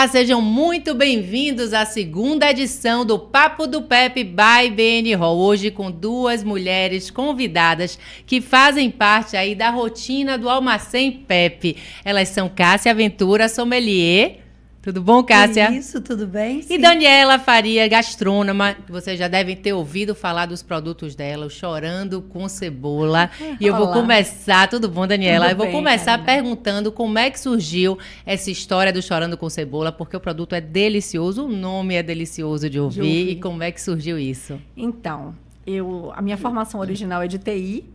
Olá, sejam muito bem-vindos à segunda edição do Papo do Pepe by BN Hall. Hoje com duas mulheres convidadas que fazem parte aí da rotina do Almacém Pepe. Elas são Cássia Ventura, sommelier. Tudo bom, Cássia? Isso, tudo bem? Sim. E Daniela Faria, gastrônoma. Vocês já devem ter ouvido falar dos produtos dela, o Chorando com Cebola. E eu vou começar... Tudo bom, Daniela? Eu vou começar perguntando como é que surgiu essa história do Chorando com Cebola, porque o produto é delicioso, o nome é delicioso de ouvir. E como é que surgiu isso? Então, a minha formação original é de TI.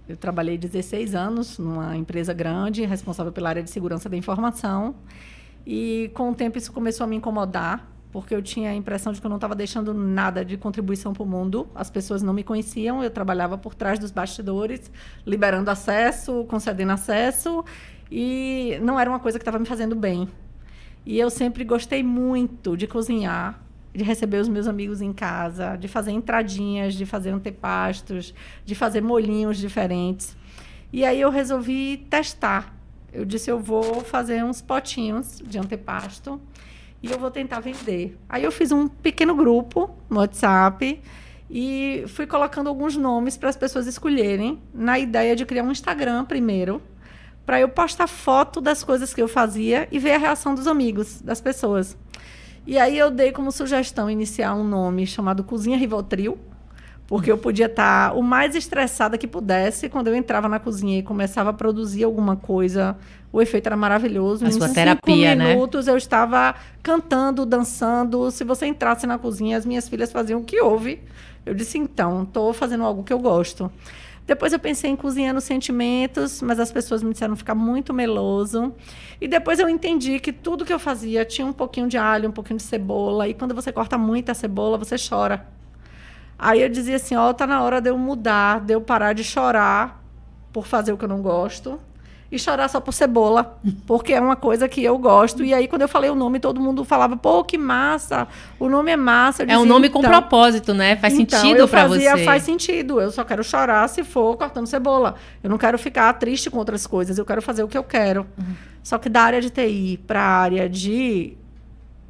Eu trabalhei 16 anos numa empresa grande, responsável pela área de segurança da informação. E, com o tempo, isso começou a me incomodar, porque eu tinha a impressão de que eu não estava deixando nada de contribuição para o mundo. As pessoas não me conheciam, eu trabalhava por trás dos bastidores, liberando acesso, concedendo acesso, e não era uma coisa que estava me fazendo bem. E eu sempre gostei muito de cozinhar, de receber os meus amigos em casa, de fazer entradinhas, de fazer antepastos, de fazer molhinhos diferentes. E aí eu resolvi testar. Eu disse, eu vou fazer uns potinhos de antepasto e eu vou tentar vender. Aí eu fiz um pequeno grupo no WhatsApp e fui colocando alguns nomes para as pessoas escolherem, na ideia de criar um Instagram primeiro, para eu postar foto das coisas que eu fazia e ver a reação dos amigos, das pessoas. E aí eu dei como sugestão inicial um nome chamado Cozinha Rivotril, porque eu podia estar o mais estressada que pudesse. Quando eu entrava na cozinha e começava a produzir alguma coisa, o efeito era maravilhoso. A sua terapia, né? Em 5 minutos eu estava cantando, dançando. Se você entrasse na cozinha, as minhas filhas faziam o que houve. Eu disse, então, estou fazendo algo que eu gosto. Depois eu pensei em Cozinhando Sentimentos, mas as pessoas me disseram ficar muito meloso. E depois eu entendi que tudo que eu fazia tinha um pouquinho de alho, um pouquinho de cebola. E quando você corta muita cebola, você chora. Aí eu dizia assim, tá na hora de eu mudar, de eu parar de chorar por fazer o que eu não gosto e chorar só por cebola, porque é uma coisa que eu gosto. E aí, quando eu falei o nome, todo mundo falava, pô, que massa, o nome é massa. Eu dizia, um nome com propósito, né? Faz sentido pra você. Faz sentido, eu só quero chorar se for cortando cebola. Eu não quero ficar triste com outras coisas, eu quero fazer o que eu quero. Só que da área de TI para a área de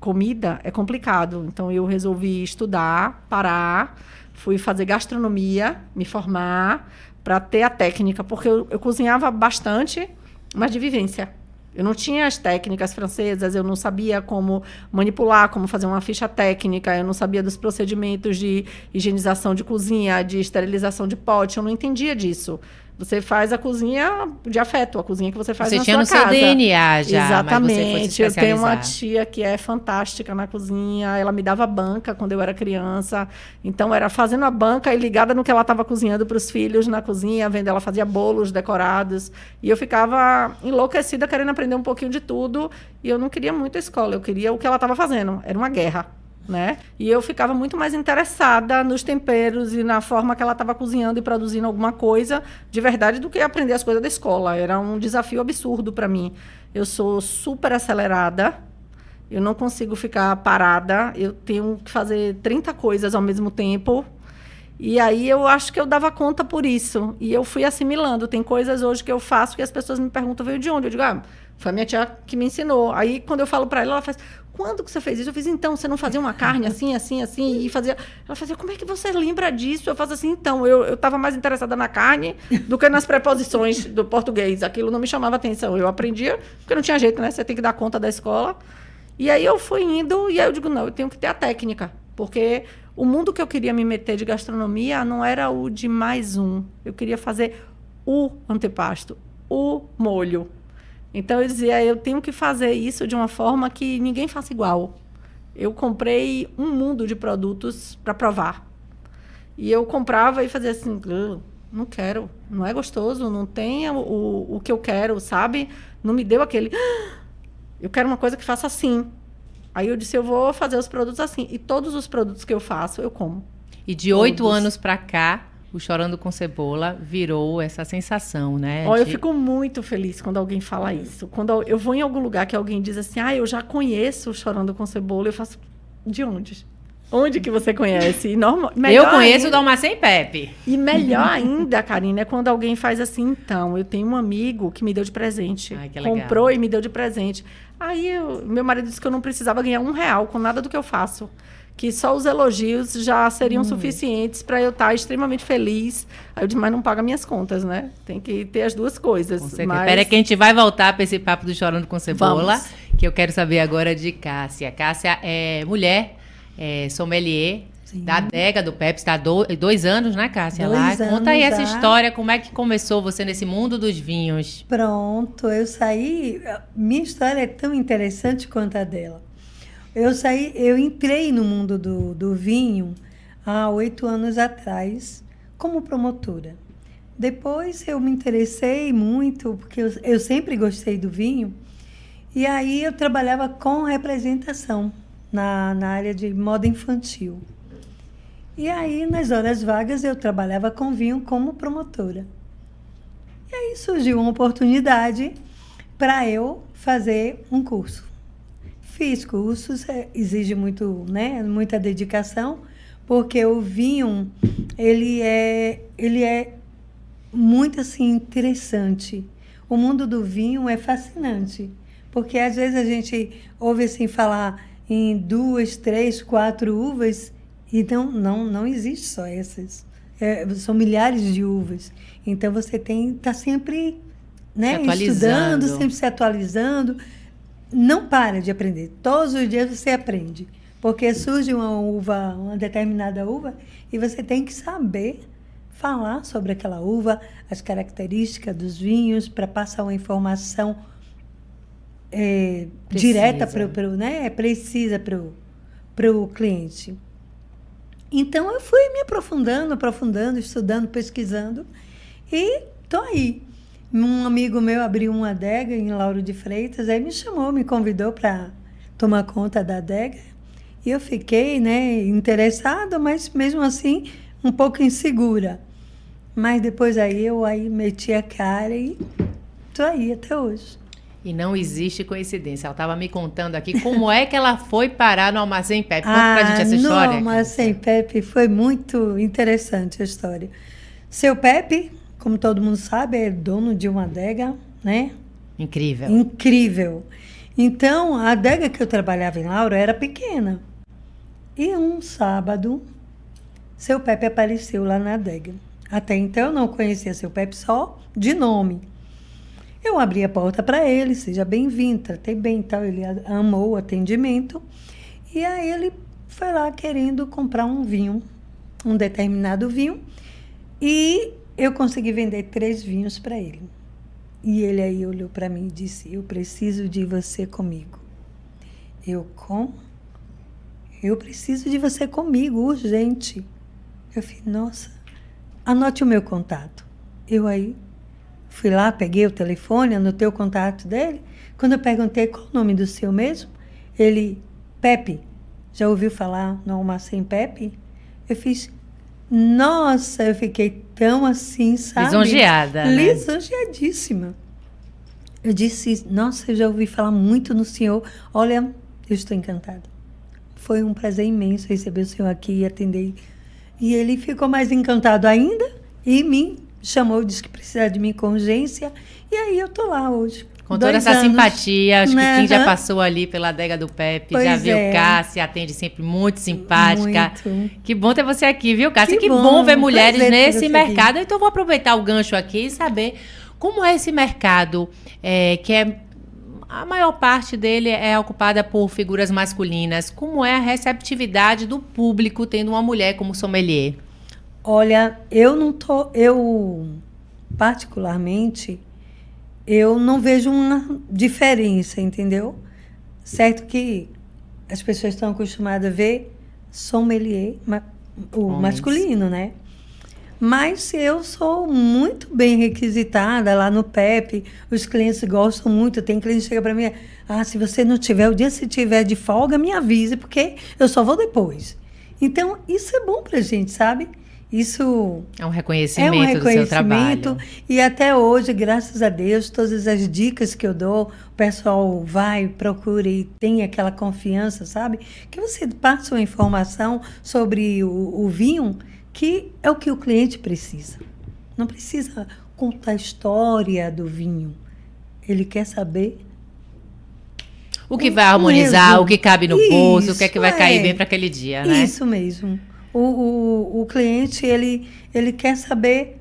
comida é complicado. Então, eu resolvi estudar, parar, fui fazer gastronomia, me formar, para ter a técnica, porque eu cozinhava bastante, mas de vivência. Eu não tinha as técnicas francesas, eu não sabia como manipular, como fazer uma ficha técnica, eu não sabia dos procedimentos de higienização de cozinha, de esterilização de pote, eu não entendia disso. Você faz a cozinha de afeto, a cozinha que você faz na sua casa. Você tinha no seu DNA já, exatamente. Mas você foi se eu tenho uma tia que é fantástica na cozinha, ela me dava banca quando eu era criança, então era fazendo a banca e ligada no que ela estava cozinhando para os filhos na cozinha, vendo ela fazia bolos decorados, e eu ficava enlouquecida querendo aprender um pouquinho de tudo, e eu não queria muito a escola, eu queria o que ela estava fazendo, era uma guerra. Né? E eu ficava muito mais interessada nos temperos e na forma que ela estava cozinhando e produzindo alguma coisa de verdade do que aprender as coisas da escola. Era um desafio absurdo para mim. Eu sou super acelerada, eu não consigo ficar parada, eu tenho que fazer 30 coisas ao mesmo tempo. E aí eu acho que eu dava conta por isso. E eu fui assimilando. Tem coisas hoje que eu faço que as pessoas me perguntam, veio de onde? Eu digo, foi a minha tia que me ensinou. Aí, quando eu falo para ela faz, quando que você fez isso? Eu fiz, então, você não fazia uma carne assim, assim, assim? E fazia... Ela fazia, como é que você lembra disso? Eu faço assim, então, eu estava mais interessada na carne do que nas preposições do português. Aquilo não me chamava atenção. Eu aprendia, porque não tinha jeito, né? Você tem que dar conta da escola. E aí eu fui indo, e aí eu digo, não, eu tenho que ter a técnica. Porque o mundo que eu queria me meter de gastronomia não era o de mais um. Eu queria fazer o antepasto, o molho. Então, eu dizia, eu tenho que fazer isso de uma forma que ninguém faça igual. Eu comprei um mundo de produtos para provar. E eu comprava e fazia assim, não quero, não é gostoso, não tem o que eu quero, sabe? Não me deu aquele... Eu quero uma coisa que faça assim. Aí eu disse, eu vou fazer os produtos assim. E todos os produtos que eu faço, eu como. E de 8 anos para cá, o Chorando com Cebola virou essa sensação, né? Eu fico muito feliz quando alguém fala isso. Quando eu vou em algum lugar que alguém diz assim, eu já conheço o Chorando com Cebola, eu faço, de onde? Onde que você conhece? Eu conheço o Dalmacém Pepe. E melhor ainda, Karina, é quando alguém faz assim, então. Eu tenho um amigo que me deu de presente. Ai, que legal. Comprou e me deu de presente. Aí meu marido disse que eu não precisava ganhar R$1 com nada do que eu faço. Que só os elogios já seriam suficientes para eu estar extremamente feliz. Aí eu disse, mas não paga minhas contas, né? Tem que ter as duas coisas. Com certeza. Espera que a gente vai voltar para esse papo do Chorando com Cebola. Vamos. Que eu quero saber agora de Cássia. Cássia é mulher, sommelier. Sim. Da adega do Pepe, está há 2 anos, né, Cássia? 2 anos. Conta aí essa história, como é que começou você nesse mundo dos vinhos? Pronto, eu saí... Minha história é tão interessante quanto a dela. Eu entrei no mundo do vinho há 8 anos atrás, como promotora. Depois eu me interessei muito, porque eu sempre gostei do vinho, e aí eu trabalhava com representação na área de moda infantil. E aí, nas horas vagas, eu trabalhava com vinho como promotora. E aí surgiu uma oportunidade para eu fazer um curso. Fiz cursos, exige muito, né, muita dedicação, porque o vinho, ele é muito assim, interessante. O mundo do vinho é fascinante, porque às vezes a gente ouve assim, falar em 2, 3, 4 uvas, então, não existe só essas. São milhares de uvas. Então, você tem que estar sempre, né, estudando, sempre se atualizando. Não para de aprender. Todos os dias você aprende. Porque surge uma determinada uva, e você tem que saber falar sobre aquela uva, as características dos vinhos, para passar uma informação direta, precisa para o cliente. Então, eu fui me aprofundando, estudando, pesquisando, e estou aí. Um amigo meu abriu uma adega em Lauro de Freitas, aí me chamou, me convidou para tomar conta da adega, e eu fiquei, né, interessada, mas mesmo assim um pouco insegura. Mas depois eu meti a cara e estou aí até hoje. E não existe coincidência. Ela estava me contando aqui como é que ela foi parar no Armazém Pepe. Conta pra gente essa história. No Armazém Pepe foi muito interessante a história. Seu Pepe, como todo mundo sabe, é dono de uma adega, né? Incrível. Incrível. Então, a adega que eu trabalhava em Lauro era pequena. E um sábado, seu Pepe apareceu lá na adega. Até então, eu não conhecia seu Pepe só de nome. Eu abri a porta para ele, seja bem-vindo, tratei bem e tal. Ele amou o atendimento. E aí ele foi lá querendo comprar um vinho, um determinado vinho. E eu consegui vender 3 vinhos para ele. E ele aí olhou para mim e disse, eu preciso de você comigo. Eu, como? Eu preciso de você comigo, urgente. Eu falei, nossa, anote o meu contato. Eu aí fui lá, peguei o telefone, anotei o contato dele. Quando eu perguntei qual o nome do seu mesmo, ele, Pepe, já ouviu falar no Armazém Pepe? Eu fiz, nossa, eu fiquei tão assim, sabe? Lisonjeada, né? Lisonjeadíssima. Eu disse, nossa, eu já ouvi falar muito no senhor. Olha, eu estou encantada. Foi um prazer imenso receber o senhor aqui e atender. E ele ficou mais encantado ainda e me chamou, disse que precisa de mim com urgência. E aí eu tô lá hoje. Com toda essa simpatia, acho que quem já passou ali pela adega do Pepe, já viu Cássia, atende sempre muito simpática. Muito. Que bom ter você aqui, viu, Cássia? Que bom ver mulheres nesse mercado. Aqui. Então, eu vou aproveitar o gancho aqui e saber como é esse mercado, que é... A maior parte dele é ocupada por figuras masculinas. Como é a receptividade do público tendo uma mulher como sommelier? Olha, particularmente, eu não vejo uma diferença, entendeu? Certo que as pessoas estão acostumadas a ver sommelier, o masculino, né? Mas eu sou muito bem requisitada lá no Pepe, os clientes gostam muito, tem cliente que chega para mim, se você não tiver, o dia se tiver de folga, me avise, porque eu só vou depois. Então, isso é bom pra gente, sabe? Isso é um reconhecimento do seu trabalho. E até hoje, graças a Deus, todas as dicas que eu dou, o pessoal vai, procura e tem aquela confiança, sabe? Que você passa uma informação sobre o vinho, que é o que o cliente precisa. Não precisa contar a história do vinho. Ele quer saber o que vai harmonizar, o que cabe no bolso, o que é que vai cair bem para aquele dia, né? Isso mesmo. O cliente, ele quer saber,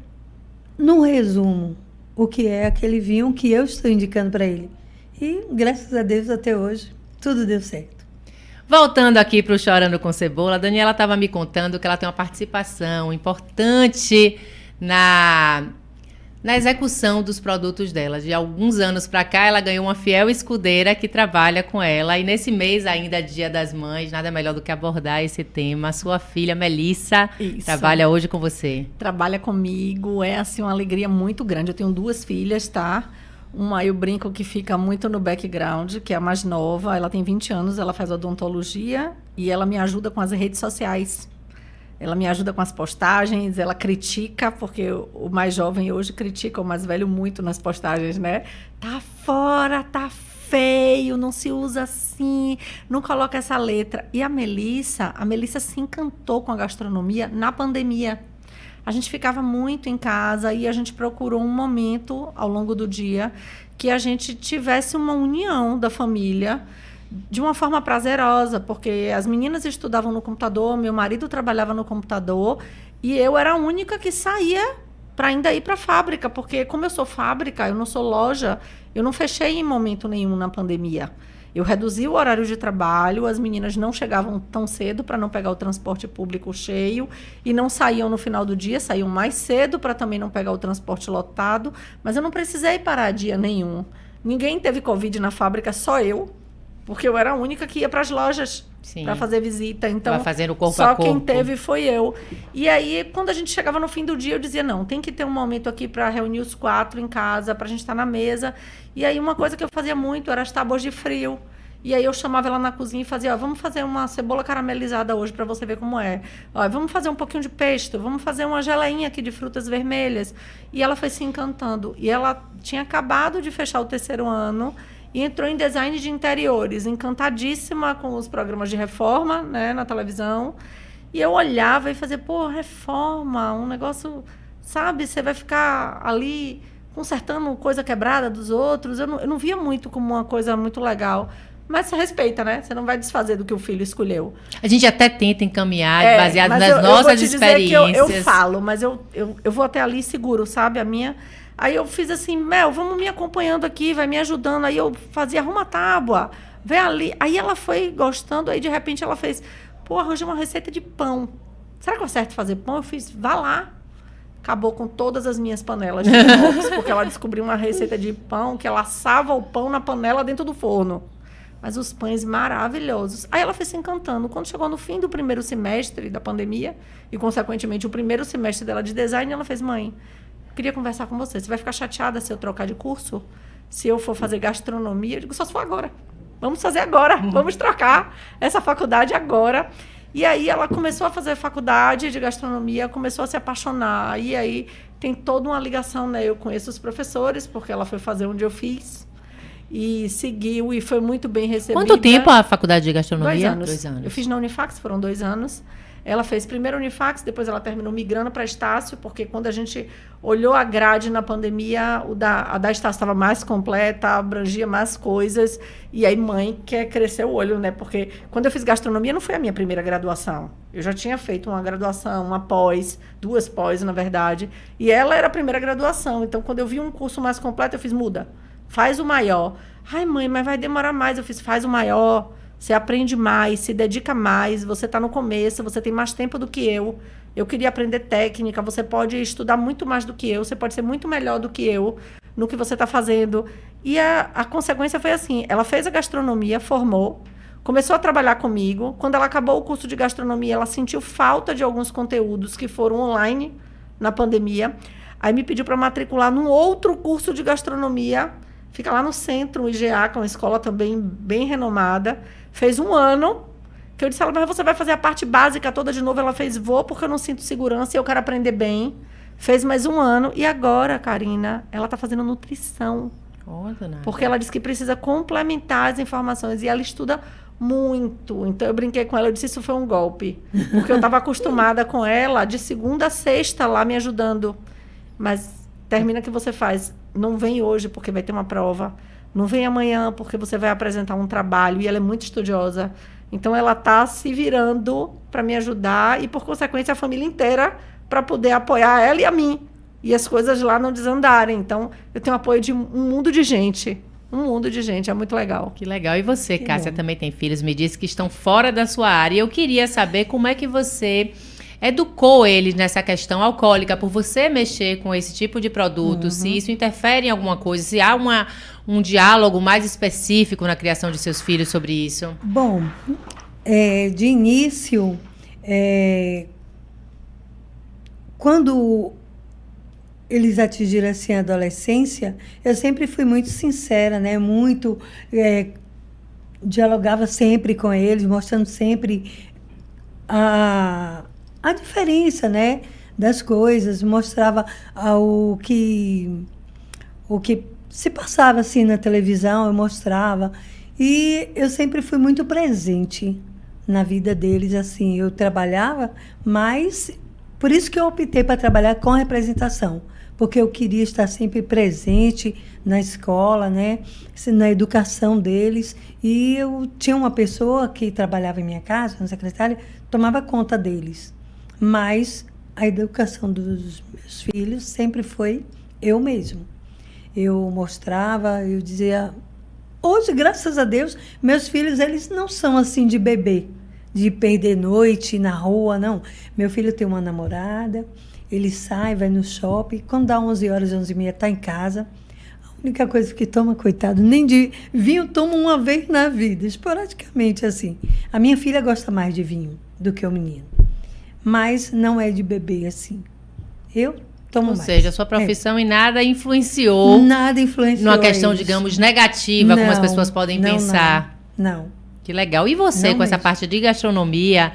no resumo, o que é aquele vinho que eu estou indicando para ele. E, graças a Deus, até hoje, tudo deu certo. Voltando aqui para o Chorando com Cebola, a Daniela estava me contando que ela tem uma participação importante na execução dos produtos dela. De alguns anos para cá, ela ganhou uma fiel escudeira que trabalha com ela. E nesse mês ainda, Dia das Mães, nada melhor do que abordar esse tema. Sua filha, Melissa, trabalha hoje com você. Trabalha comigo, é assim uma alegria muito grande. Eu tenho 2 filhas, tá? Uma, eu brinco que fica muito no background, que é a mais nova. Ela tem 20 anos, ela faz odontologia e ela me ajuda com as redes sociais. Ela me ajuda com as postagens, ela critica, porque o mais jovem hoje critica o mais velho muito nas postagens, né? Tá fora, tá feio, não se usa assim, não coloca essa letra. E a Melissa se encantou com a gastronomia na pandemia. A gente ficava muito em casa e a gente procurou um momento ao longo do dia que a gente tivesse uma união da família, de uma forma prazerosa, porque as meninas estudavam no computador, meu marido trabalhava no computador e eu era a única que saía para ainda ir para a fábrica, porque como eu sou fábrica, eu não sou loja, eu não fechei em momento nenhum na pandemia. Eu reduzi o horário de trabalho, as meninas não chegavam tão cedo para não pegar o transporte público cheio e não saíam no final do dia, saíam mais cedo para também não pegar o transporte lotado, mas eu não precisei parar dia nenhum. Ninguém teve Covid na fábrica, só eu. Porque eu era a única que ia para as lojas para fazer visita. Então, fazendo corpo só a corpo. Quem teve foi eu. E aí, quando a gente chegava no fim do dia, eu dizia, não, tem que ter um momento aqui para reunir os 4 em casa, para a gente estar na mesa. E aí, uma coisa que eu fazia muito era as tábuas de frio. E aí, eu chamava ela na cozinha e fazia, ó, vamos fazer uma cebola caramelizada hoje para você ver como é. Ó, vamos fazer um pouquinho de pesto, vamos fazer uma geleinha aqui de frutas vermelhas. E ela foi se encantando. E ela tinha acabado de fechar o 3º ano, e entrou em design de interiores, encantadíssima com os programas de reforma, né, na televisão. E eu olhava e fazia, pô, reforma, um negócio, sabe? Você vai ficar ali consertando coisa quebrada dos outros. Eu não via muito como uma coisa muito legal. Mas você respeita, né? Você não vai desfazer do que o filho escolheu. A gente até tenta encaminhar, baseado nas nossas experiências. Eu falo, mas eu vou até ali seguro, sabe? A minha... Aí eu fiz assim, Mel, vamos me acompanhando aqui, vai me ajudando. Aí eu fazia, arruma a tábua, vê ali. Aí ela foi gostando, aí de repente ela fez, pô, arranjei uma receita de pão. Será que eu acerto fazer pão? Eu fiz, vá lá. Acabou com todas as minhas panelas de inox, porque ela descobriu uma receita de pão que ela assava o pão na panela dentro do forno. Mas os pães maravilhosos. Aí ela foi se encantando. Quando chegou no fim do 1º semestre da pandemia, e consequentemente o 1º semestre dela de design, ela fez, mãe, queria conversar com você. Você vai ficar chateada se eu trocar de curso? Se eu for fazer gastronomia? Eu digo, só se for agora. Vamos fazer agora. Vamos trocar essa faculdade agora. E aí ela começou a fazer faculdade de gastronomia, começou a se apaixonar. E aí tem toda uma ligação, né? Eu conheço os professores, porque ela foi fazer onde eu fiz. E seguiu e foi muito bem recebida. Quanto tempo a faculdade de gastronomia? 2 anos. Eu fiz na Unifax, foram 2 anos. Ela fez primeiro Unifax, depois ela terminou migrando para Estácio, porque quando a gente olhou a grade na pandemia, a da Estácio estava mais completa, abrangia mais coisas. E aí mãe quer crescer o olho, né? Porque quando eu fiz gastronomia não foi a minha primeira graduação. Eu já tinha feito uma graduação, uma pós, 2 pós, na verdade. E ela era a primeira graduação. Então, quando eu vi um curso mais completo, eu fiz, muda, faz o maior. Ai, mãe, mas vai demorar mais. Eu fiz, faz o maior. Você aprende mais, se dedica mais, você está no começo, você tem mais tempo do que eu. Eu queria aprender técnica, você pode estudar muito mais do que eu, você pode ser muito melhor do que eu no que você está fazendo. E a consequência foi assim, ela fez a gastronomia, formou, começou a trabalhar comigo. Quando ela acabou o curso de gastronomia, ela sentiu falta de alguns conteúdos que foram online na pandemia. Aí me pediu para matricular num outro curso de gastronomia, fica lá no centro, o IGA, que é uma escola também bem renomada. Fez 1 ano Que eu disse a ela, mas você vai fazer a parte básica toda de novo? Ela fez, vou, porque eu não sinto segurança e eu quero aprender bem. Fez mais 1 ano. E agora, Karina, ela está fazendo nutrição. Porque ela disse que precisa complementar as informações. E ela estuda muito. Então, eu brinquei com ela, eu disse, isso foi um golpe. Porque eu estava acostumada com ela de segunda a sexta lá me ajudando. Mas termina que você faz. Não vem hoje, porque vai ter uma prova. Não vem amanhã, porque você vai apresentar um trabalho. E ela é muito estudiosa. Então, ela está se virando para me ajudar. E, por consequência, a família inteira para poder apoiar ela e a mim. E as coisas lá não desandarem. Então, eu tenho apoio de um mundo de gente. Um mundo de gente, é muito legal. Que legal. E você, Cássia, também tem filhos, me disse que estão fora da sua área. Eu queria saber como é que você educou eles nessa questão alcoólica, por você mexer com esse tipo de produto, se isso interfere em alguma coisa, se há um diálogo mais específico na criação de seus filhos sobre isso. Bom, de início, quando eles atingiram assim a adolescência, eu sempre fui muito sincera, né? Dialogava sempre com eles, mostrando sempre a diferença, né, das coisas, mostrava o que se passava assim na televisão, eu mostrava. E eu sempre fui muito presente na vida deles, assim. Eu trabalhava, mas por isso que eu optei para trabalhar com representação, porque eu queria estar sempre presente na escola, né, na educação deles. E eu tinha uma pessoa que trabalhava em minha casa, uma secretária, tomava conta deles. Mas a educação dos meus filhos sempre foi eu mesmo. Eu mostrava, eu dizia... Hoje, graças a Deus, meus filhos, eles não são assim de bebê, de perder noite na rua, não. Meu filho tem uma namorada, ele sai, vai no shopping, quando dá 11 horas, 11h30, está em casa. A única coisa que toma, coitado, nem de vinho toma uma vez na vida, esporadicamente assim. A minha filha gosta mais de vinho do que o menino. Mas não é de beber assim. Eu tomo mais. Ou seja, a sua profissão em nada influenciou. Nada influenciou. Numa questão, digamos, negativa, como as pessoas podem pensar. Não. Que legal. E você, com essa parte de gastronomia,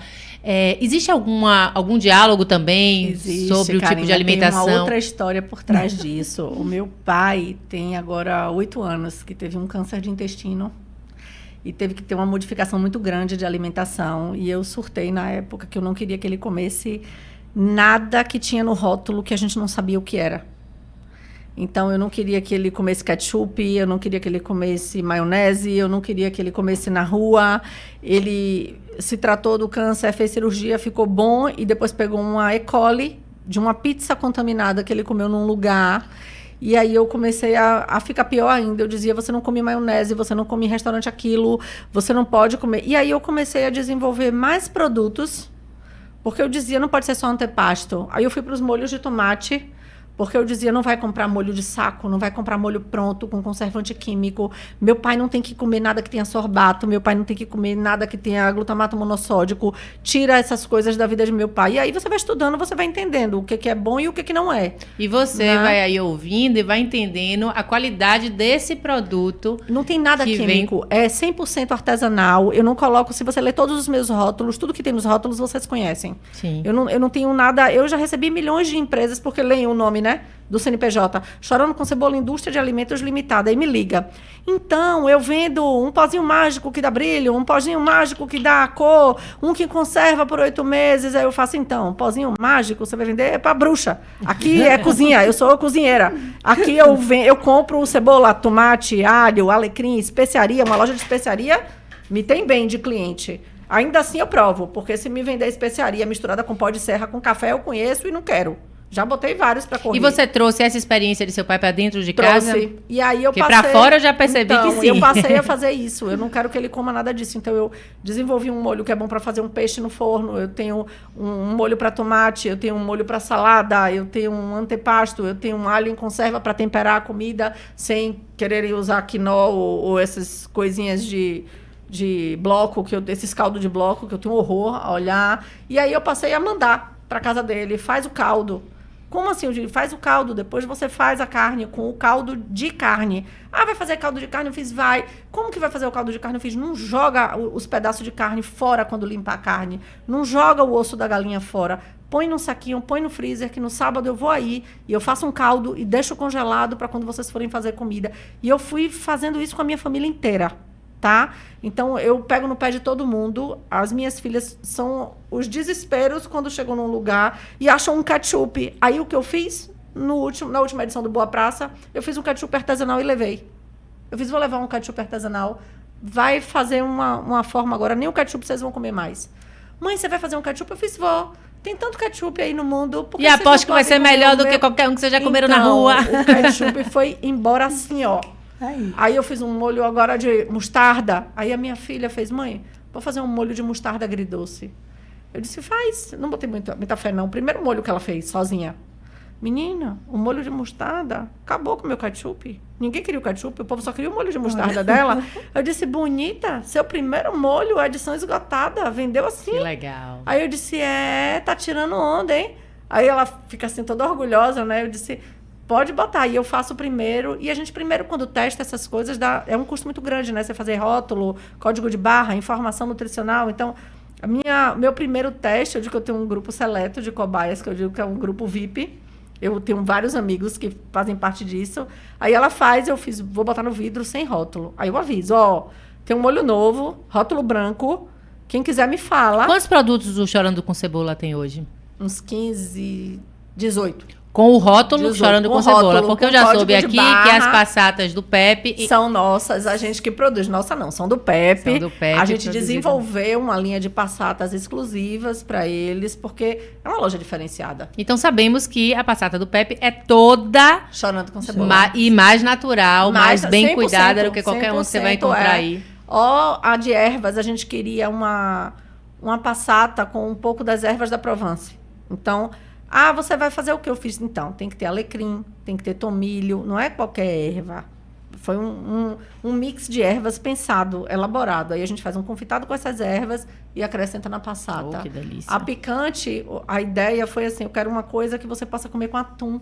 existe algum diálogo também sobre o tipo de alimentação? Tem uma outra história por trás disso. O meu pai tem agora 8 anos, que teve um câncer de intestino. E teve que ter uma modificação muito grande de alimentação. E eu surtei na época que eu não queria que ele comesse nada que tinha no rótulo que a gente não sabia o que era. Então, eu não queria que ele comesse ketchup, eu não queria que ele comesse maionese, eu não queria que ele comesse na rua. Ele se tratou do câncer, fez cirurgia, ficou bom e depois pegou uma E. coli de uma pizza contaminada que ele comeu num lugar. E aí eu comecei a ficar pior ainda. Eu dizia, você não come maionese, você não come em restaurante aquilo, você não pode comer. E aí eu comecei a desenvolver mais produtos, porque eu dizia, não pode ser só antepasto. Aí eu fui para os molhos de tomate, porque eu dizia, não vai comprar molho de saco, não vai comprar molho pronto com conservante químico. Meu pai não tem que comer nada que tenha sorbato, meu pai não tem que comer nada que tenha glutamato monossódico. Tira essas coisas da vida de meu pai. E aí você vai estudando, você vai entendendo o que é bom e o que não é. E você vai aí ouvindo e vai entendendo a qualidade desse produto. Não tem nada químico, é 100% artesanal. Eu não coloco, se você ler todos os meus rótulos, tudo que tem nos rótulos vocês conhecem. Sim. Eu não tenho nada, eu já recebi milhões de empresas, porque leem o nome, né? Do CNPJ, Chorando com Cebola, Indústria de Alimentos Limitada. Aí me liga. Então, eu vendo um pozinho mágico que dá brilho, um pozinho mágico que dá cor, um que conserva por 8 meses. Aí eu faço, então, pozinho mágico, você vai vender para bruxa. Aqui é cozinha, eu sou cozinheira. Aqui eu compro cebola, tomate, alho, alecrim, especiaria, uma loja de especiaria, me tem bem de cliente. Ainda assim eu provo, porque se me vender especiaria misturada com pó de serra, com café, eu conheço e não quero. Já botei vários para correr. E você trouxe essa experiência de seu pai para dentro de casa? E aí eu passei... Porque para fora eu já percebi que sim. Eu passei a fazer isso. Eu não quero que ele coma nada disso. Então, eu desenvolvi um molho que é bom para fazer um peixe no forno. Eu tenho um molho para tomate. Eu tenho um molho para salada. Eu tenho um antepasto. Eu tenho um alho em conserva para temperar a comida sem quererem usar quinó ou essas coisinhas de bloco, esses caldos de bloco, que eu tenho horror a olhar. E aí eu passei a mandar para casa dele. Faz o caldo. Como assim? Eu digo, faz o caldo, depois você faz a carne com o caldo de carne. Ah, vai fazer caldo de carne? Eu fiz, vai. Como que vai fazer o caldo de carne? Eu fiz, não joga os pedaços de carne fora quando limpa a carne. Não joga o osso da galinha fora. Põe num saquinho, põe no freezer, que no sábado eu vou aí e eu faço um caldo e deixo congelado para quando vocês forem fazer comida. E eu fui fazendo isso com a minha família inteira. Tá? Então, eu pego no pé de todo mundo. As minhas filhas são os desesperos quando chegam num lugar e acham um ketchup. Aí, o que eu fiz? Na última edição do Boa Praça, eu fiz um ketchup artesanal e levei. Eu fiz, vou levar um ketchup artesanal. Vai fazer uma forma agora. Nem o ketchup vocês vão comer mais. Mãe, você vai fazer um ketchup? Eu fiz, vou. Tem tanto ketchup aí no mundo. E aposto que vai ser melhor do que qualquer um que vocês já comeram na rua. O ketchup foi embora assim, ó. Aí eu fiz um molho agora de mostarda. Aí a minha filha fez, mãe, vou fazer um molho de mostarda agridoce. Eu disse, faz. Não botei muita fé, não. O primeiro molho que ela fez, sozinha. Menina, o molho de mostarda acabou com o meu ketchup. Ninguém queria o ketchup, o povo só queria o molho de mostarda dela. Eu disse, bonita, seu primeiro molho, a edição esgotada, vendeu assim. Que legal. Aí eu disse, tá tirando onda, hein? Aí ela fica assim, toda orgulhosa, né? Eu disse, pode botar. E eu faço primeiro. E a gente primeiro, quando testa essas coisas, é um custo muito grande, né? Você fazer rótulo, código de barra, informação nutricional. Então, meu primeiro teste, eu digo que eu tenho um grupo seleto de cobaias, que eu digo que é um grupo VIP. Eu tenho vários amigos que fazem parte disso. Aí ela faz, eu fiz, vou botar no vidro sem rótulo. Aí eu aviso, tem um molho novo, rótulo branco. Quem quiser me fala. Quantos produtos o Chorando com Cebola tem hoje? Uns 15, 18. Com o rótulo 18, Chorando com Cebola. Porque eu já soube aqui que as passatas do Pepe... São nossas, a gente que produz. Nossa não, são do Pepe. São do Pepe. A gente desenvolveu uma linha de passatas exclusivas para eles, porque é uma loja diferenciada. Então sabemos que a passata do Pepe é toda... Chorando com Cebola. E mais natural, mais bem cuidada do que qualquer um que você vai encontrar aí. A de ervas, a gente queria uma passata com um pouco das ervas da Provence. Então... você vai fazer o que eu fiz? Então, tem que ter alecrim, tem que ter tomilho, não é qualquer erva. Foi um mix de ervas pensado, elaborado. Aí a gente faz um confitado com essas ervas e acrescenta na passata. Que delícia. A picante, a ideia foi assim, eu quero uma coisa que você possa comer com atum.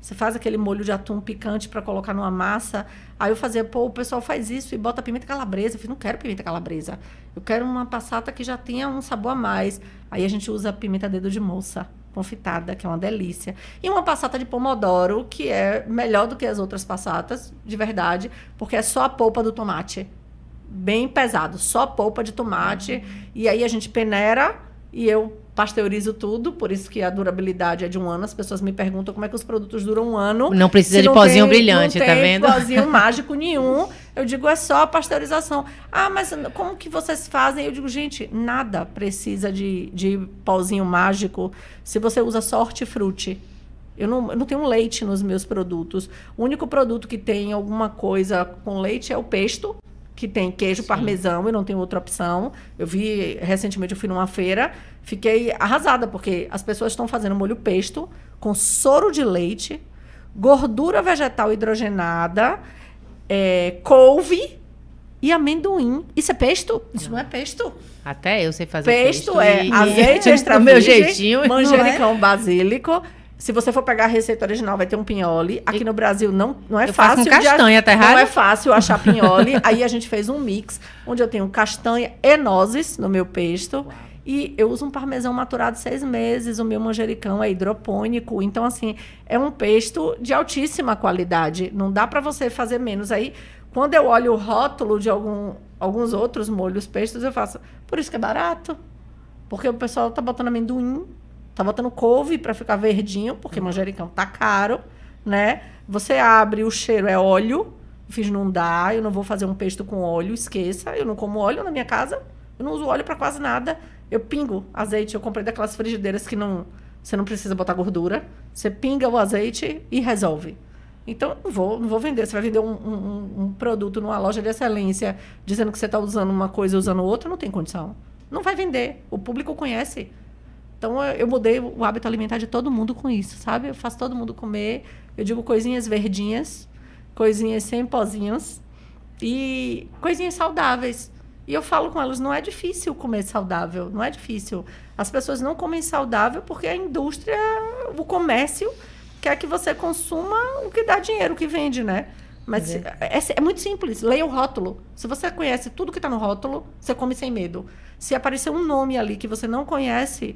Você faz aquele molho de atum picante para colocar numa massa. Aí eu fazia, o pessoal faz isso e bota pimenta calabresa. Eu falei, não quero pimenta calabresa. Eu quero uma passata que já tenha um sabor a mais. Aí a gente usa pimenta dedo de moça confitada, que é uma delícia. E uma passata de pomodoro, que é melhor do que as outras passatas, de verdade, porque é só a polpa do tomate. Bem pesado, só polpa de tomate. E aí a gente peneira e eu pasteurizo tudo, por isso que a durabilidade é de 1 ano. As pessoas me perguntam como é que os produtos duram 1 ano. Não precisa de pozinho brilhante, tá vendo? Não tem pozinho mágico nenhum. Eu digo, é só a pasteurização. Mas como que vocês fazem? Eu digo, gente, nada precisa de pozinho mágico se você usa só hortifruti. Eu não tenho leite nos meus produtos. O único produto que tem alguma coisa com leite é o pesto, que tem queijo parmesão e não tem outra opção. Recentemente eu fui numa feira, fiquei arrasada, porque as pessoas estão fazendo molho pesto com soro de leite, gordura vegetal hidrogenada, couve e amendoim. Isso é pesto? Isso não é pesto. Até eu sei fazer pesto. Pesto é azeite extra meu jeitinho, manjericão, basílico. Se você for pegar a receita original, vai ter um pinhole. Aqui no Brasil não é fácil. Com castanha, tá errado? Não é fácil achar pinhole. Aí a gente fez um mix, onde eu tenho castanha e nozes no meu pesto. Uau. E eu uso um parmesão maturado 6 meses. O meu manjericão é hidropônico. Então, assim, é um pesto de altíssima qualidade. Não dá para você fazer menos. Aí, quando eu olho o rótulo de alguns outros molhos pestos, eu faço... Por isso que é barato. Porque o pessoal tá botando amendoim. Tá botando couve para ficar verdinho, porque manjericão tá caro, né? Você abre, o cheiro é óleo. Não dá, eu não vou fazer um pesto com óleo, esqueça. Eu não como óleo na minha casa. Eu não uso óleo para quase nada. Eu pingo azeite. Eu comprei daquelas frigideiras que você não precisa botar gordura. Você pinga o azeite e resolve. Então, não vou vender. Você vai vender um produto numa loja de excelência dizendo que você está usando uma coisa e usando outra, não tem condição. Não vai vender. O público conhece. Então, eu mudei o hábito alimentar de todo mundo com isso, sabe? Eu faço todo mundo comer. Eu digo coisinhas verdinhas, coisinhas sem pozinhos e coisinhas saudáveis. E eu falo com elas, não é difícil comer saudável, não é difícil. As pessoas não comem saudável porque a indústria, o comércio, quer que você consuma o que dá dinheiro, o que vende, né? Mas é muito simples, leia o rótulo. Se você conhece tudo que está no rótulo, você come sem medo. Se aparecer um nome ali que você não conhece,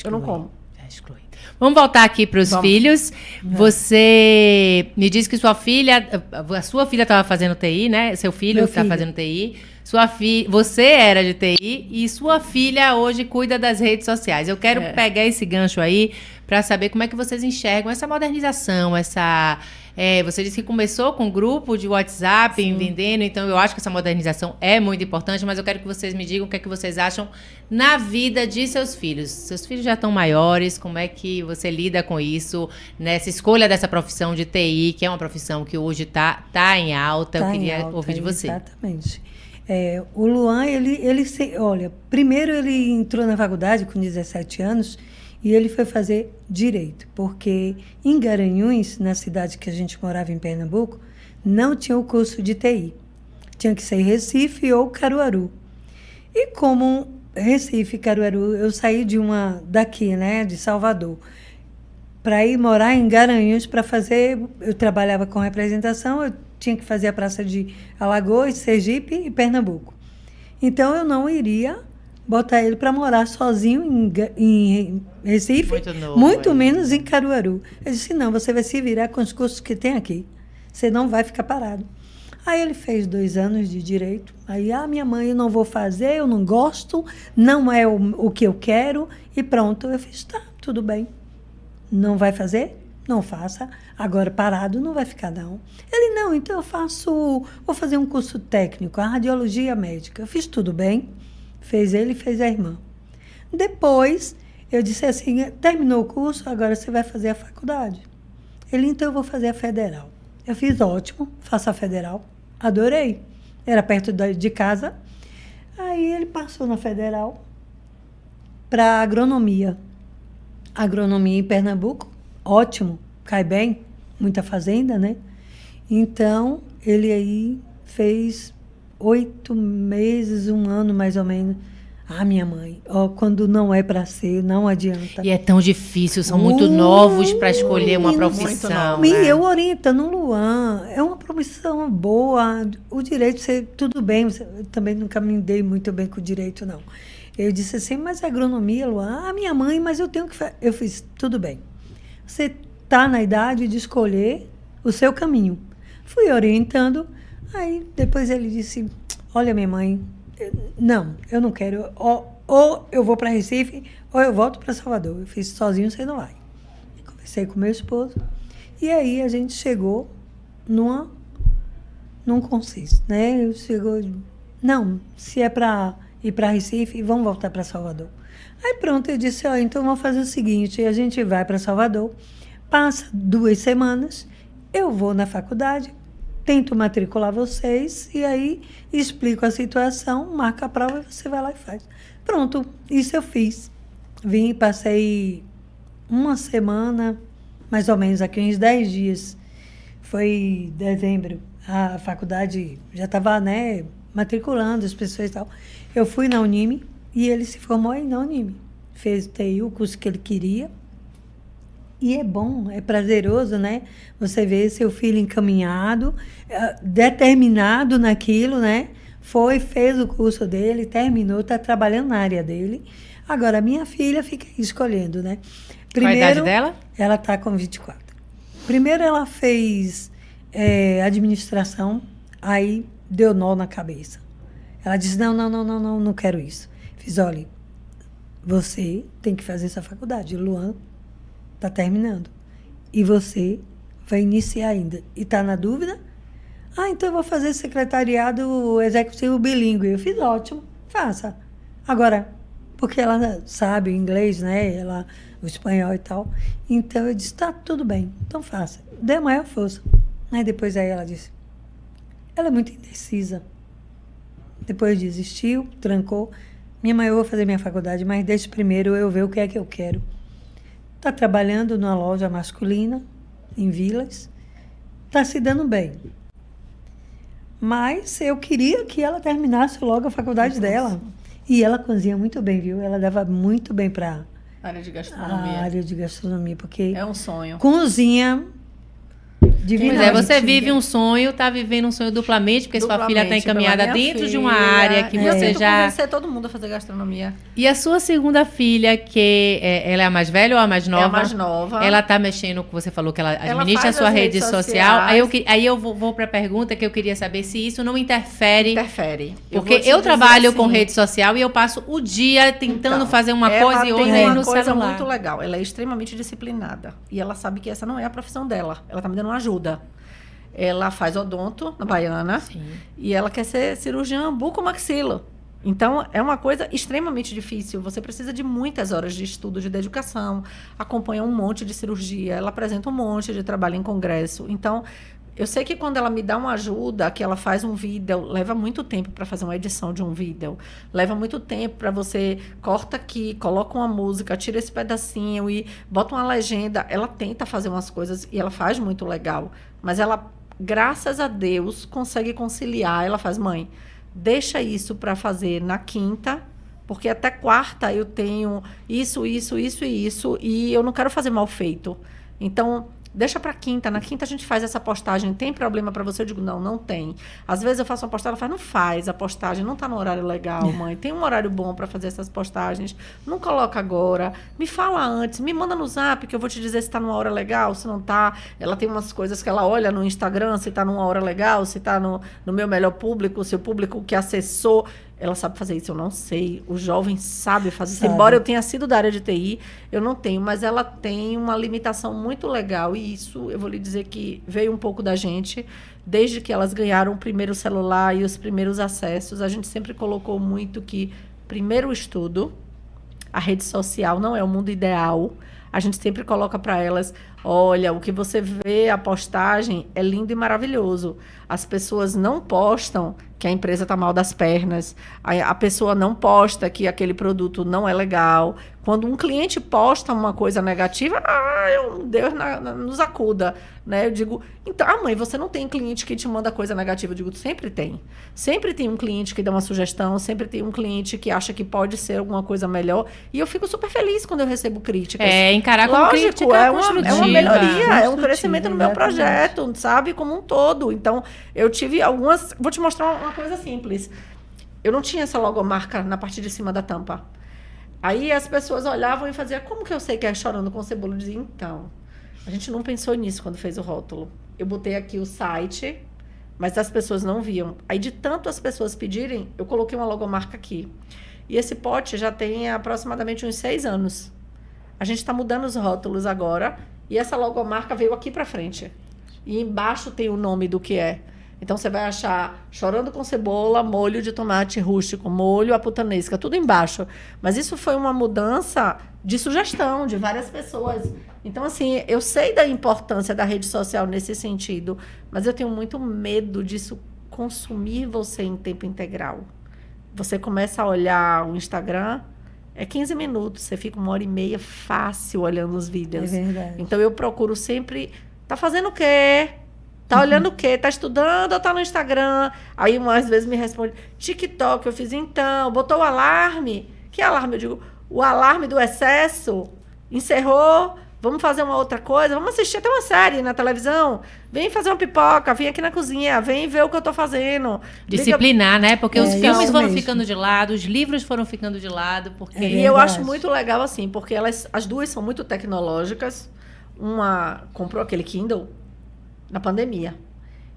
eu não como. Já exclui. Vamos voltar aqui para os filhos. Você me disse que a sua filha estava fazendo TI, né? Seu filho está fazendo TI. Você era de TI e sua filha hoje cuida das redes sociais. Eu quero pegar esse gancho aí para saber como é que vocês enxergam essa modernização, você disse que começou com um grupo de WhatsApp vendendo, então eu acho que essa modernização é muito importante, mas eu quero que vocês me digam o que é que vocês acham na vida de seus filhos. Seus filhos já estão maiores, como é que você lida com isso, nessa escolha dessa profissão de TI, que é uma profissão que hoje está em alta, eu queria ouvir de você. Exatamente. O Luan, olha, primeiro ele entrou na faculdade com 17 anos e ele foi fazer Direito, porque em Garanhuns, na cidade que a gente morava em Pernambuco, não tinha o curso de TI. Tinha que ser Recife ou Caruaru. E como Recife e Caruaru, eu saí daqui, né, de Salvador, para ir morar em Garanhuns para fazer... Eu trabalhava com representação, eu tinha que fazer a praça de Alagoas, Sergipe e Pernambuco. Então, eu não iria botar ele para morar sozinho em Recife, muito menos em Caruaru. Eu disse, não, você vai se virar com os cursos que tem aqui. Você não vai ficar parado. Aí ele fez 2 anos de Direito. Aí, minha mãe, eu não vou fazer, eu não gosto, não é o que eu quero. E pronto, eu fiz, tá, tudo bem. Não vai fazer? Não faça. Agora, parado, não vai ficar, não. Ele, não, então vou fazer um curso técnico, a radiologia médica. Eu fiz tudo bem. Fez ele e fez a irmã. Depois, eu disse assim, terminou o curso, agora você vai fazer a faculdade. Ele, então eu vou fazer a federal. Eu fiz ótimo, faço a federal. Adorei. Era perto de casa. Aí ele passou na federal para agronomia. Agronomia em Pernambuco, ótimo, cai bem, muita fazenda, né? Então, ele aí fez 8 meses, 1 ano mais ou menos. Minha mãe, quando não é para ser, não adianta. E é tão difícil, são muito novos para escolher uma profissão. Né? E eu orientando o Luan, é uma profissão boa, o direito, tudo bem, eu também nunca me dei muito bem com o direito, não. Eu disse assim, mas a agronomia, Luan, minha mãe, mas eu tenho que fazer. Eu fiz, tudo bem. Você está na idade de escolher o seu caminho. Fui orientando, aí depois ele disse, olha, minha mãe, não, eu não quero, ou eu vou para Recife, ou eu volto para Salvador. Eu fiz, sozinho você não vai. Conversei com meu esposo, e aí a gente chegou num consenso, né? Não, se é para ir para Recife, vamos voltar para Salvador. Aí pronto, eu disse, então vamos fazer o seguinte, a gente vai para Salvador, passa 2 semanas, eu vou na faculdade, tento matricular vocês, e aí explico a situação, marca a prova, e você vai lá e faz. Pronto, isso eu fiz. Vim, passei 1 semana, mais ou menos, aqui uns 10 dias. Foi dezembro, a faculdade já estava, né, matriculando as pessoas e tal. Eu fui na Unime e ele se formou aí na Unime. Fez TI, o curso que ele queria. E é bom, é prazeroso, né? Você vê seu filho encaminhado, determinado naquilo, né? Fez o curso dele, terminou, está trabalhando na área dele. Agora, a minha filha fica escolhendo, né? Primeiro, qual a idade dela? Ela está com 24. Primeiro ela fez administração, aí deu nó na cabeça. Ela disse, não quero isso. Fiz, olha, você tem que fazer essa faculdade. Luan está terminando. E você vai iniciar ainda. E está na dúvida? Então eu vou fazer secretariado executivo bilíngue. Eu fiz, ótimo, faça. Agora, porque ela sabe o inglês, né? O espanhol e tal. Então eu disse, tá, tudo bem, então faça. Dê a maior força. Aí depois aí ela disse, ela é muito indecisa. Depois desistiu, trancou. Minha mãe, eu vou fazer minha faculdade, mas deixa primeiro eu ver o que é que eu quero. Está trabalhando numa loja masculina, em Vilas. Está se dando bem. Mas eu queria que ela terminasse logo a faculdade dela. E ela cozinha muito bem, viu? Ela dava muito bem para Área de a gastronomia. área de gastronomia, porque É um sonho. cozinha divinamente. Pois é, você vive um sonho, está vivendo um sonho duplamente, porque sua filha está encaminhada dentro de uma área que você tento já... convencer todo mundo a fazer gastronomia. E a sua segunda filha, ela é a mais velha ou a mais nova? É a mais nova. Ela está mexendo, você falou que ela administra a faz sua as rede redes social. sociais. Aí eu vou para a pergunta que eu queria saber se isso não interfere. Interfere. Porque eu trabalho com rede social e eu passo o dia tentando fazer uma coisa e outra aí no uma coisa celular. muito legal. Ela é extremamente disciplinada. E ela sabe que essa não é a profissão dela. Ela está me dando uma ajuda. Ela faz odonto na Baiana. Sim. E ela quer ser cirurgiã bucomaxilo. Então, é uma coisa extremamente difícil. Você precisa de muitas horas de estudo, de dedicação. Acompanha um monte de cirurgia. Ela apresenta um monte de trabalho em congresso. Então, eu sei que quando ela me dá uma ajuda, que ela faz um vídeo, leva muito tempo para fazer uma edição de um vídeo. Leva muito tempo para você corta aqui, coloca uma música, tira esse pedacinho e bota uma legenda. Ela tenta fazer umas coisas e ela faz muito legal. Mas ela, graças a Deus, consegue conciliar. Ela faz, mãe, deixa isso para fazer na quinta, porque até quarta eu tenho isso, e eu não quero fazer mal feito. Então, deixa para quinta. Na quinta a gente faz essa postagem. Tem problema para você? Eu digo, não tem. Às vezes eu faço uma postagem, ela fala, não faz a postagem, não está no horário legal, mãe. Tem um horário bom para fazer essas postagens. Não coloca agora. Me fala antes, me manda no zap que eu vou te dizer se está numa hora legal, se não está. Ela tem umas coisas que ela olha no Instagram, se está numa hora legal, se está no meu melhor público, se o público que acessou. Ela sabe fazer isso, eu não sei. O jovem sabe fazer isso. Embora eu tenha sido da área de TI, eu não tenho. Mas ela tem uma limitação muito legal. E isso, eu vou lhe dizer que veio um pouco da gente. Desde que elas ganharam o primeiro celular e os primeiros acessos, a gente sempre colocou muito que, primeiro o estudo, a rede social não é o mundo ideal. A gente sempre coloca para elas, olha, o que você vê, a postagem, é lindo e maravilhoso. As pessoas não postam que a empresa está mal das pernas. A pessoa não posta que aquele produto não é legal. Quando um cliente posta uma coisa negativa, Deus nos acuda. Né? Eu digo, então, mãe, você não tem cliente que te manda coisa negativa? Eu digo, sempre tem. Sempre tem um cliente que dá uma sugestão, sempre tem um cliente que acha que pode ser alguma coisa melhor. E eu fico super feliz quando eu recebo críticas. Encarar como crítica é uma melhoria, é um crescimento no meu exatamente. projeto, sabe? Como um todo. Então, eu tive algumas... Vou te mostrar uma coisa simples. Eu não tinha essa logomarca na parte de cima da tampa. Aí as pessoas olhavam e faziam, como que eu sei que é Chorando com Cebola? Eu dizia, então, a gente não pensou nisso quando fez o rótulo. Eu botei aqui o site, mas as pessoas não viam. Aí, de tanto as pessoas pedirem, eu coloquei uma logomarca aqui. E esse pote já tem aproximadamente uns 6 anos. A gente está mudando os rótulos agora, e essa logomarca veio aqui para frente. E embaixo tem o nome do que é. Então, você vai achar Chorando com Cebola, molho de tomate rústico, molho à putanesca, tudo embaixo. Mas isso foi uma mudança de sugestão de várias pessoas. Então, assim, eu sei da importância da rede social nesse sentido, mas eu tenho muito medo disso consumir você em tempo integral. Você começa a olhar o Instagram, é 15 minutos, você fica 1h30 fácil olhando os vídeos. É verdade. Então, eu procuro sempre... Tá fazendo o quê? Tá olhando o quê? Tá estudando ou tá no Instagram? Aí, umas vezes me responde, TikTok, eu fiz então, botou o alarme. Que alarme? Eu digo, o alarme do excesso encerrou, vamos fazer uma outra coisa, vamos assistir até uma série na televisão, vem fazer uma pipoca, vem aqui na cozinha, vem ver o que eu tô fazendo. Disciplinar, né? Porque os filmes isso foram mesmo. ficando de lado, os livros foram ficando de lado, porque... E eu acho muito legal assim, porque as duas são muito tecnológicas. Uma comprou aquele Kindle na pandemia.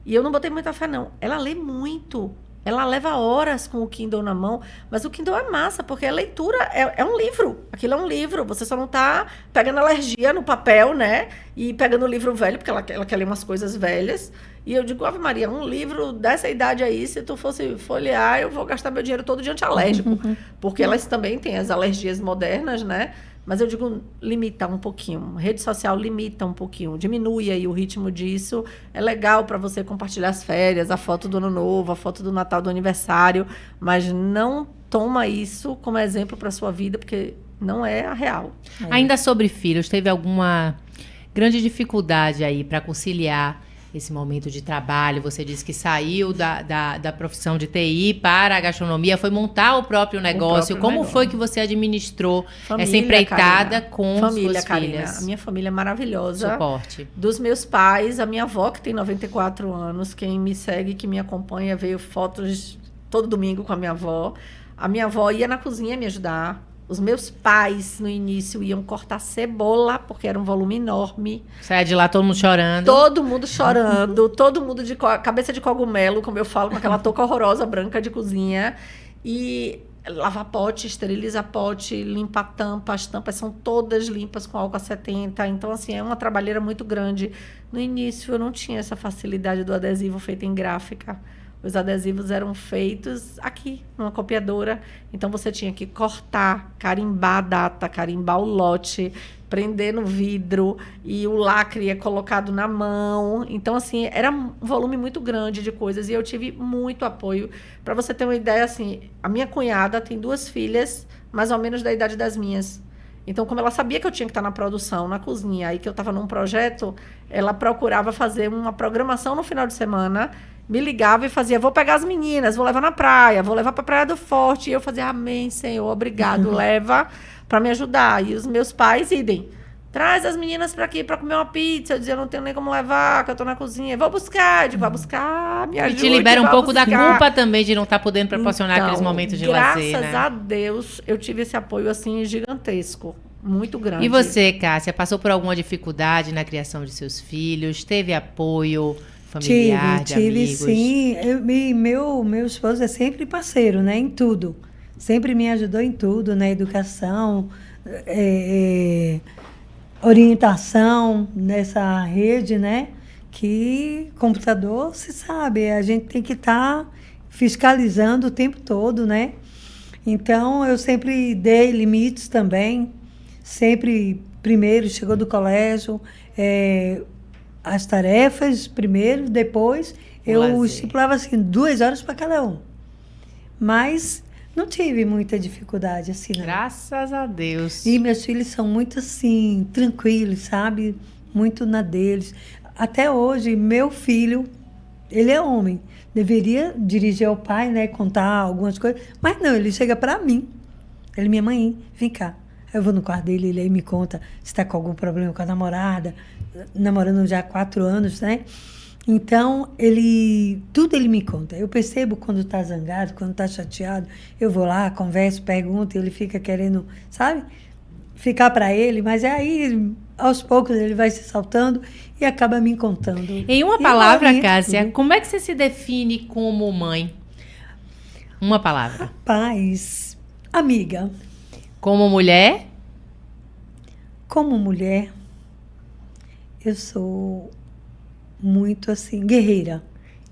E eu não botei muita fé, não. Ela lê muito. Ela leva horas com o Kindle na mão, mas o Kindle é massa, porque a leitura é um livro. Aquilo é um livro. Você só não tá pegando alergia no papel, né? E pegando o livro velho, porque ela quer ler umas coisas velhas. E eu digo, Ave Maria, um livro dessa idade aí, se tu fosse folhear, eu vou gastar meu dinheiro todo de antialérgico. Porque elas também têm as alergias modernas, né? Mas eu digo, limita um pouquinho. Rede social limita um pouquinho. Diminui aí o ritmo disso. É legal para você compartilhar as férias, a foto do Ano Novo, a foto do Natal, do aniversário. Mas não toma isso como exemplo para sua vida, porque não é a real. Ainda sobre filhos, teve alguma grande dificuldade aí para conciliar esse momento de trabalho? Você disse que saiu da profissão de TI para a gastronomia, foi montar o próprio negócio. Como foi que você administrou essa empreitada com suas filhas? A minha família é maravilhosa. Suporte. Dos meus pais, a minha avó, que tem 94 anos, quem me segue, que me acompanha, veio fotos todo domingo com a minha avó. A minha avó ia na cozinha me ajudar. Os meus pais, no início, iam cortar cebola, porque era um volume enorme. Saia de lá todo mundo chorando. Todo mundo chorando, todo mundo de cabeça de cogumelo, como eu falo, com aquela touca horrorosa branca de cozinha. E lavar pote, esterilizar pote, limpar a tampa. As tampas são todas limpas com álcool 70. Então, assim, é uma trabalheira muito grande. No início, eu não tinha essa facilidade do adesivo feito em gráfica. Os adesivos eram feitos aqui, numa copiadora. Então, você tinha que cortar, carimbar a data, carimbar o lote, prender no vidro, e o lacre é colocado na mão. Então, assim, era um volume muito grande de coisas. E eu tive muito apoio. Para você ter uma ideia, assim, a minha cunhada tem 2 filhas, mais ou menos da idade das minhas. Então, como ela sabia que eu tinha que estar na produção, na cozinha, e que eu estava num projeto, ela procurava fazer uma programação no final de semana, me ligava e fazia, vou pegar as meninas, vou levar na praia, vou levar para a Praia do Forte. E eu fazia, amém, Senhor, obrigado, leva para me ajudar. E os meus pais, idem. Traz as meninas para aqui para comer uma pizza. Eu dizia, eu não tenho nem como levar, que eu estou na cozinha. Vou buscar. Eu digo, vai buscar, me ajude. E te libera um pouco da culpa também de não estar podendo proporcionar aqueles momentos de lazer, né? Graças a Deus, eu tive esse apoio, assim, gigantesco. Muito grande. E você, Cássia, passou por alguma dificuldade na criação de seus filhos? Teve apoio familiar, de amigos? Sim. Meu esposo é sempre parceiro, né? Em tudo. Sempre me ajudou em tudo, na educação, orientação nessa rede, né? Que computador, se sabe, a gente tem que estar fiscalizando o tempo todo, né? Então, eu sempre dei limites também. Sempre, primeiro, chegou do colégio, as tarefas primeiro, depois eu estipulava assim, 2 horas para cada um. Mas não tive muita dificuldade assim, não. Graças a Deus. E meus filhos são muito assim, tranquilos, sabe? Muito na deles. Até hoje, meu filho, ele é homem. Deveria dirigir ao pai, né? Contar algumas coisas. Mas não, ele chega para mim. Ele, minha mãe, vem cá. Eu vou no quarto dele, ele aí me conta se está com algum problema com a namorada, namorando já há 4 anos, né? Então, tudo ele me conta. Eu percebo quando está zangado, quando está chateado, eu vou lá, converso, pergunto, e ele fica querendo, sabe? Ficar para ele, mas aí, aos poucos, ele vai se saltando e acaba me contando. Em uma palavra, Cássia, como é que você se define como mãe? Uma palavra. Rapaz, amiga. Como mulher? Como mulher, eu sou muito assim, guerreira.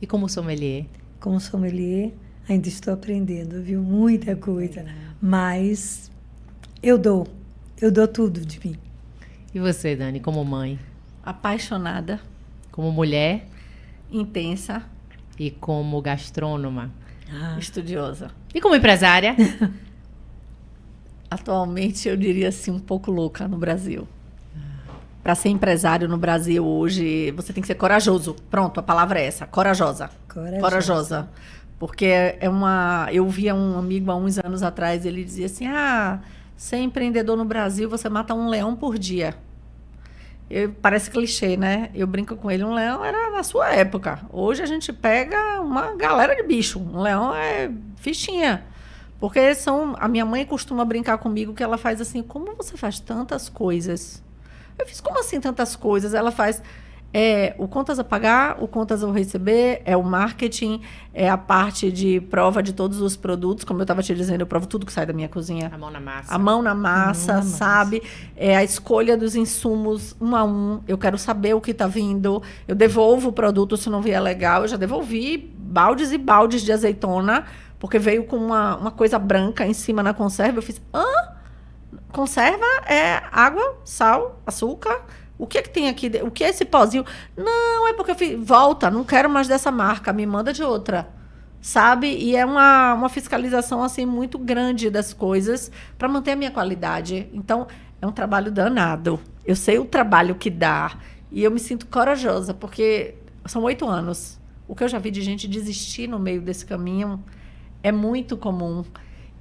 E como sommelier? Como sommelier, ainda estou aprendendo, viu? Muita coisa. Mas eu dou tudo de mim. E você, Dani, como mãe? Apaixonada. Como mulher? Intensa. E como gastrônoma? Estudiosa. E como empresária? Atualmente, eu diria assim, um pouco louca no Brasil. Para ser empresário no Brasil hoje, você tem que ser corajoso. Pronto, a palavra é essa, corajosa. Corajosa. Porque eu via um amigo há uns anos atrás, ele dizia assim, ser empreendedor no Brasil, você mata um leão por dia. Parece clichê, né? Eu brinco com ele, um leão era na sua época. Hoje a gente pega uma galera de bicho. Um leão é fichinha. Porque a minha mãe costuma brincar comigo que ela faz assim, como você faz tantas coisas? Eu fiz, como assim tantas coisas? Ela faz o contas a pagar, o contas a receber, o marketing, a parte de prova de todos os produtos. Como eu estava te dizendo, eu provo tudo que sai da minha cozinha. A mão na massa. A mão na massa, sabe? A escolha dos insumos, 1 a 1. Eu quero saber o que está vindo. Eu devolvo o produto se não vier legal. Eu já devolvi baldes e baldes de azeitona, porque veio com uma coisa branca em cima na conserva. Eu fiz, conserva é água, sal, açúcar. O que é que tem aqui? O que é esse pozinho? Não, é porque eu fiz, volta, não quero mais dessa marca, me manda de outra. Sabe? E é uma fiscalização assim muito grande das coisas para manter a minha qualidade. Então, é um trabalho danado. Eu sei o trabalho que dá. E eu me sinto corajosa, porque são 8 anos. O que eu já vi de gente desistir no meio desse caminho é muito comum.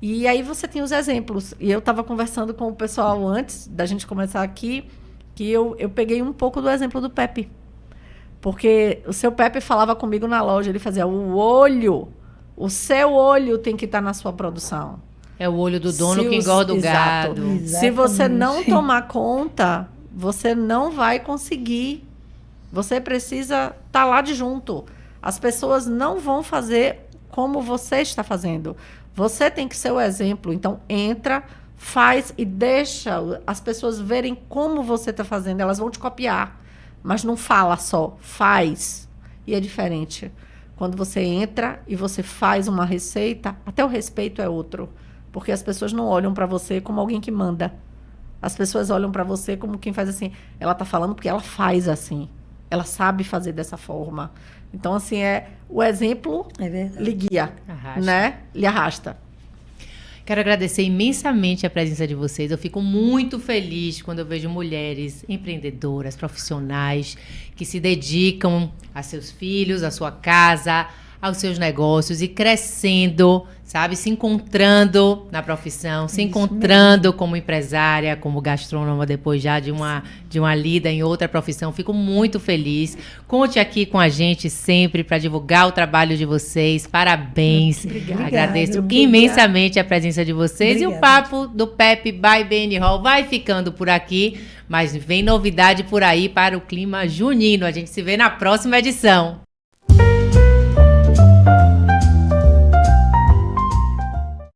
E aí você tem os exemplos. E eu estava conversando com o pessoal antes da gente começar aqui, que eu peguei um pouco do exemplo do Pepe. Porque o seu Pepe falava comigo na loja, ele fazia o seu olho tem que estar na sua produção. É o olho do dono que engorda o gado. Exatamente. Se você não tomar conta, você não vai conseguir. Você precisa estar lá de junto. As pessoas não vão fazer como você está fazendo. Você tem que ser o exemplo. Então, entra, faz e deixa as pessoas verem como você está fazendo. Elas vão te copiar. Mas não fala só, faz. E é diferente. Quando você entra e você faz uma receita, até o respeito é outro. Porque as pessoas não olham para você como alguém que manda. As pessoas olham para você como quem faz assim. Ela está falando porque ela faz assim. Ela sabe fazer dessa forma. Então, assim, o exemplo lhe guia, né? Lhe arrasta. Quero agradecer imensamente a presença de vocês. Eu fico muito feliz quando eu vejo mulheres empreendedoras, profissionais, que se dedicam a seus filhos, à sua casa, aos seus negócios e crescendo, sabe? Se encontrando na profissão, se encontrando mesmo como empresária, como gastrônoma, depois já de uma lida em outra profissão. Fico muito feliz. Conte aqui com a gente sempre para divulgar o trabalho de vocês. Parabéns. Obrigada. Agradeço imensamente a presença de vocês. Obrigada. E o papo do Pepe by BN Hall vai ficando por aqui, mas vem novidade por aí para o clima junino. A gente se vê na próxima edição.